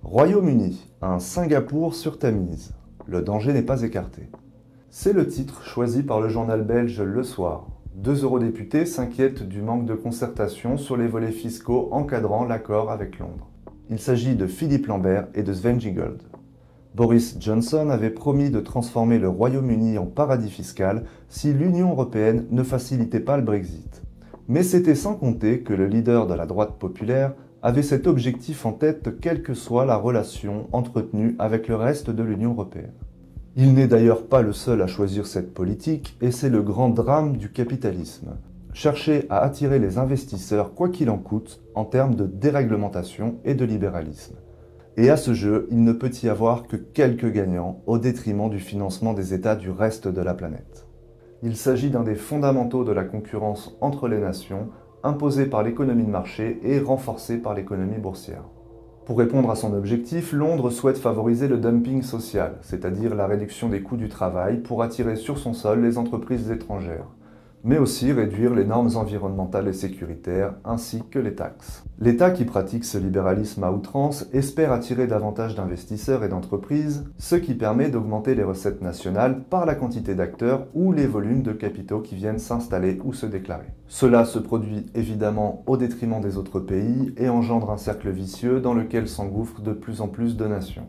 Royaume-Uni, un Singapour sur Tamise. Le danger n'est pas écarté. C'est le titre choisi par le journal belge Le Soir. Deux eurodéputés s'inquiètent du manque de concertation sur les volets fiscaux encadrant l'accord avec Londres. Il s'agit de Philippe Lambert et de Sven Giegold. Boris Johnson avait promis de transformer le Royaume-Uni en paradis fiscal si l'Union européenne ne facilitait pas le Brexit. Mais c'était sans compter que le leader de la droite populaire avait cet objectif en tête quelle que soit la relation entretenue avec le reste de l'Union européenne. Il n'est d'ailleurs pas le seul à choisir cette politique et c'est le grand drame du capitalisme. Chercher à attirer les investisseurs quoi qu'il en coûte en termes de déréglementation et de libéralisme. Et à ce jeu, il ne peut y avoir que quelques gagnants au détriment du financement des États du reste de la planète. Il s'agit d'un des fondamentaux de la concurrence entre les nations, imposé par l'économie de marché et renforcé par l'économie boursière. Pour répondre à son objectif, Londres souhaite favoriser le dumping social, c'est-à-dire la réduction des coûts du travail pour attirer sur son sol les entreprises étrangères, mais aussi réduire les normes environnementales et sécuritaires, ainsi que les taxes. L'État qui pratique ce libéralisme à outrance espère attirer davantage d'investisseurs et d'entreprises, ce qui permet d'augmenter les recettes nationales par la quantité d'acteurs ou les volumes de capitaux qui viennent s'installer ou se déclarer. Cela se produit évidemment au détriment des autres pays et engendre un cercle vicieux dans lequel s'engouffrent de plus en plus de nations.